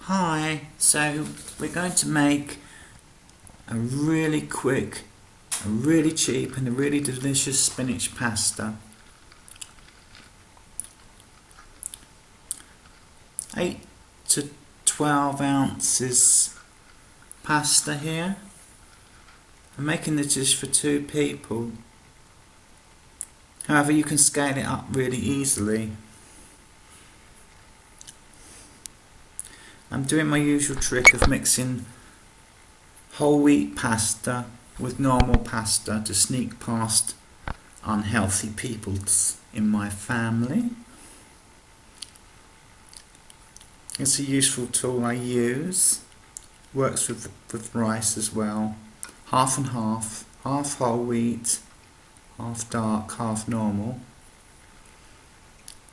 Hi, so we're going to make a really quick, a really cheap and a really delicious spinach pasta. 8 to 12 ounces pasta here. I'm making this dish for 2 people. However, you can scale it up really easily. I'm doing my usual trick of mixing whole wheat pasta with normal pasta to sneak past unhealthy peoples in my family. It's a useful tool I use. Works with rice as well. Half and half. Half whole wheat, half dark, half normal.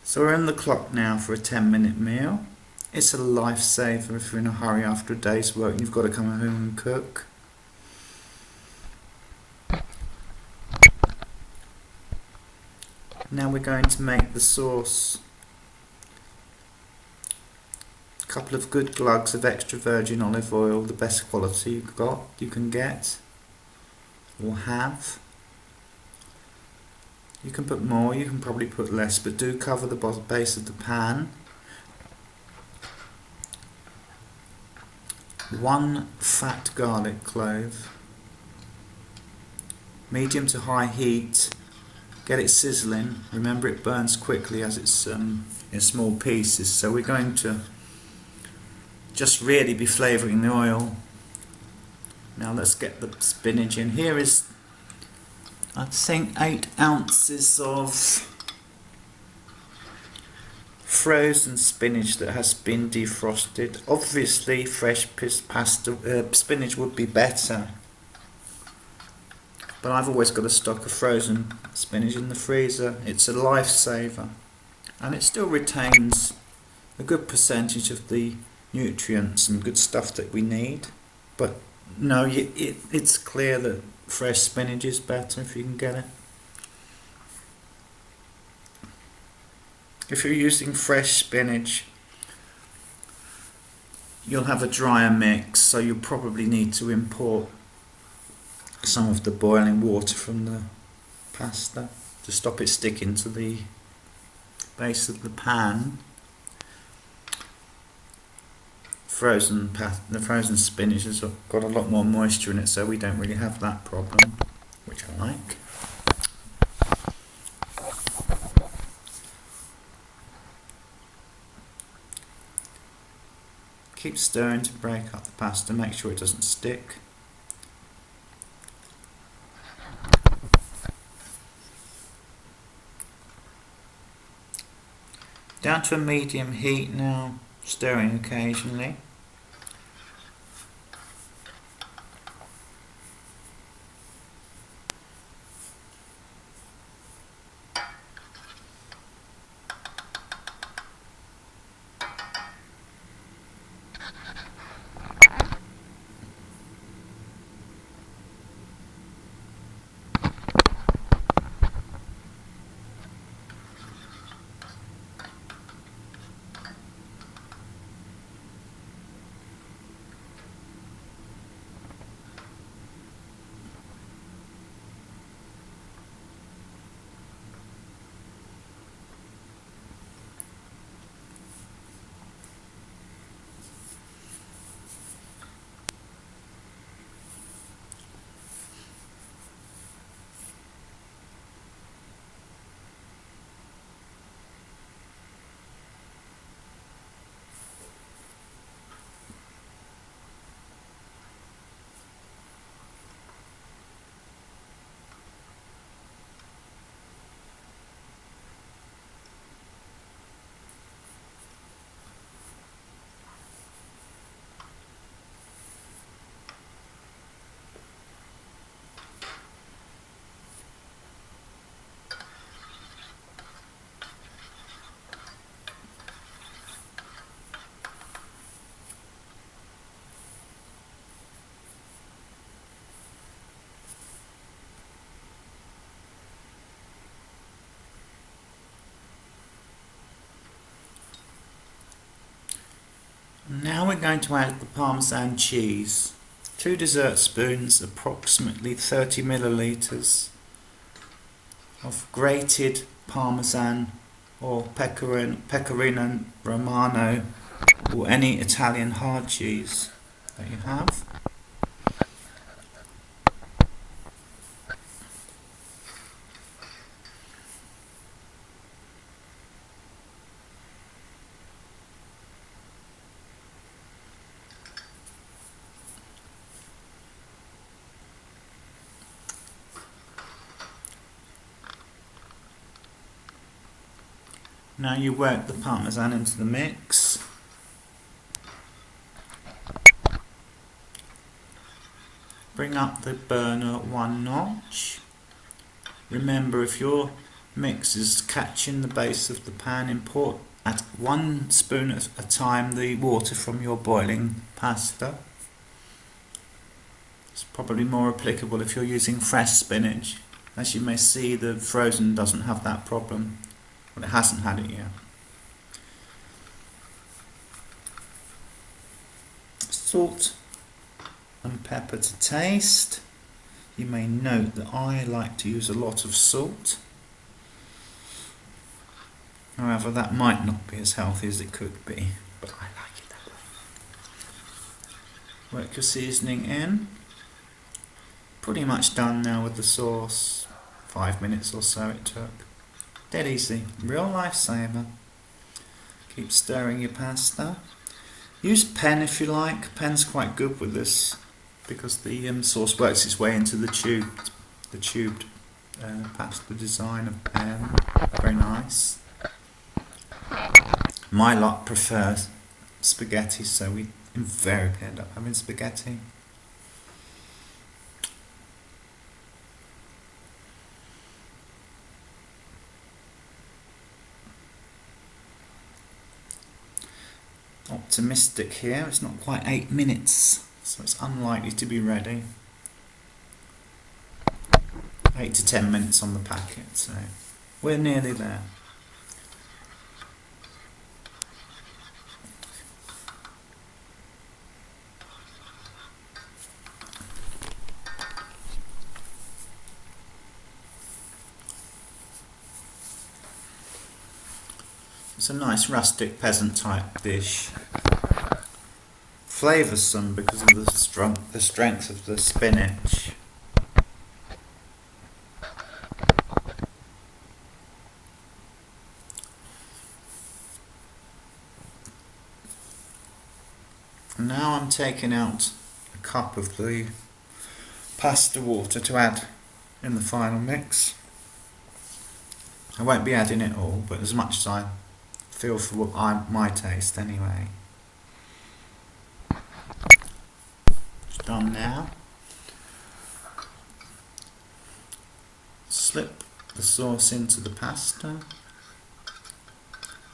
So we're on the clock now for a 10-minute meal. It's a lifesaver if you're in a hurry after a day's work and you've got to come home and cook. Now we're going to make the sauce. A couple of good glugs of extra virgin olive oil, the best quality you can get or have. You can put more, you can probably put less, but do cover the base of the pan. 1 fat garlic clove, medium to high heat, get it sizzling. Remember, it burns quickly as it's in small pieces, so we're going to just really be flavouring the oil. Now let's get the spinach in. Here is, I think, 8 ounces of frozen spinach that has been defrosted. Obviously fresh spinach would be better, but I've always got a stock of frozen spinach in the freezer. It's a lifesaver and it still retains a good percentage of the nutrients and good stuff that we need. But no, it's clear that fresh spinach is better if you can get it. If you're using fresh spinach, you'll have a drier mix, so you'll probably need to import some of the boiling water from the pasta to stop it sticking to the base of the pan. The frozen spinach has got a lot more moisture in it, so we don't really have that problem, which I like. Keep stirring to break up the pasta, make sure it doesn't stick. Down to a medium heat now, stirring occasionally. Now we're going to add the Parmesan cheese. 2 dessert spoons, approximately 30 milliliters of grated Parmesan or Pecorino Romano or any Italian hard cheese that you have. Now you work the Parmesan into the mix. Bring up the burner 1 notch. Remember, if your mix is catching the base of the pan, import at 1 spoon at a time the water from your boiling pasta. It's probably more applicable if you're using fresh spinach. As you may see, the frozen doesn't have that problem. Well, it hasn't had it yet. Salt and pepper to taste. You may note that I like to use a lot of salt. However, that might not be as healthy as it could be, but I like it that way. Work your seasoning in. Pretty much done now with the sauce. 5 minutes or so it took. Dead easy, real lifesaver. Keep stirring your pasta. Use pen if you like. Pen's quite good with this because the sauce works its way into the tubed pasta design of pen. Very nice. My lot prefers spaghetti, so we invariably end up having spaghetti. Optimistic here, it's not quite 8 minutes, so it's unlikely to be ready. 8 to 10 minutes on the packet, so we're nearly there. It's a nice rustic peasant type dish. Flavoursome because of the strength of the spinach. And now I'm taking out a cup of the pasta water to add in the final mix. I won't be adding it all, but as much as I feel for my taste anyway. It's done now. Slip the sauce into the pasta.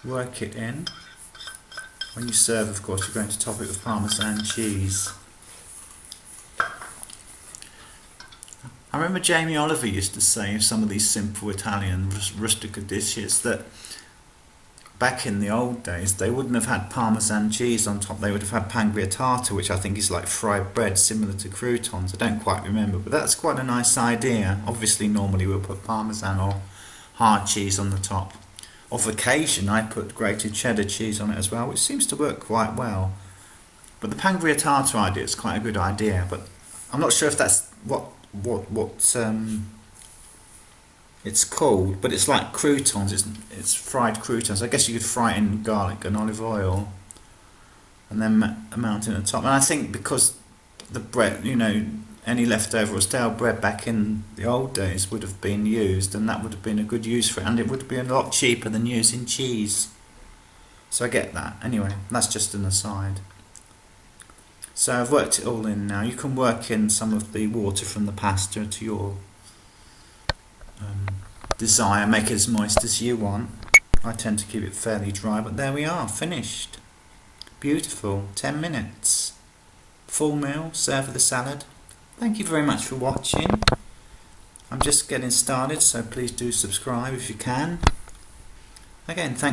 Work it in. When you serve, of course, you're going to top it with Parmesan cheese. I remember Jamie Oliver used to say of some of these simple Italian rustica dishes that back in the old days they wouldn't have had Parmesan cheese on top, they would have had pancreatata, which I think is like fried bread similar to croutons. I don't quite remember, but that's quite a nice idea. Obviously normally we'll put Parmesan or hard cheese on the top. Of occasion I put grated cheddar cheese on it as well, which seems to work quite well. But the pancreatata idea is quite a good idea, but I'm not sure if that's what it's called, but it's like croutons. It's fried croutons. I guess you could fry it in garlic and olive oil and then mount it on top. And I think because the bread, you know, any leftover or stale bread back in the old days would have been used, and that would have been a good use for it, and it would have been a lot cheaper than using cheese. So I get that. Anyway, that's just an aside. So I've worked it all in now. You can work in some of the water from the pasta to your desire, make it as moist as you want. I tend to keep it fairly dry, but there we are, finished. Beautiful, 10 minutes. Full meal, serve with a salad. Thank you very much for watching. I'm just getting started, so please do subscribe if you can. Again, thanks